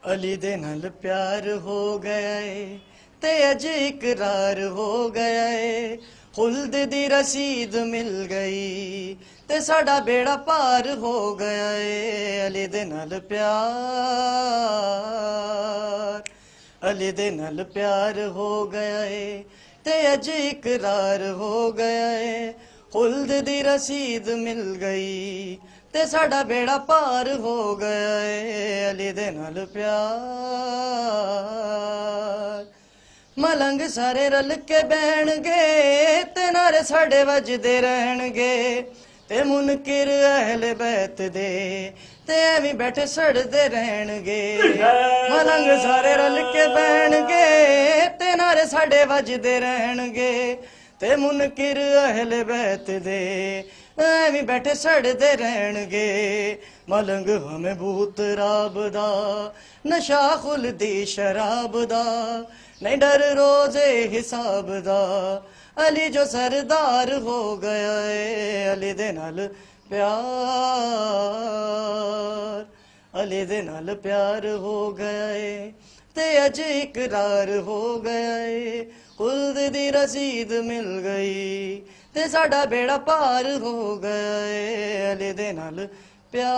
अली दे नाल प्यार हो गया है ते अज इकरार हो गया है, खुल्द दी रसीद मिल गई ते साडा बेड़ा पार हो गया है। अली दे नाल प्यार, अली दे नाल प्यार हो गया है ते अज इकरार हो गया है, खुल्द दी रसीद मिल गई ते साडा बेड़ा पार हो गया है। अली दे नाल प्यार, मलंग सारे रल के बहणगे ते नारे साडे वजदे रहणगे, ते मुनकिर अहले बैत दे ते एवी बैठे सड़दे रहणगे। मलंग सारे रल के बहणगे ते नारे साडे वजदे रहणगे, ते मुनकिर अहले बैत दे एवी बैठे सड़दे रहणगे। मलंग हमें भूत राब दा, नशा खुलदी शराब दा, नहीं डर रोजे हिसाब दा। अली जो सरदार हो गया है, अली दे नाल प्यार, अली दे नाल प्यार हो गया है ते अज इकरार हो गया है, खुल्द दी रसीद मिल गई ते साडा बेड़ा पार हो गया है। अली दे नाल प्यार।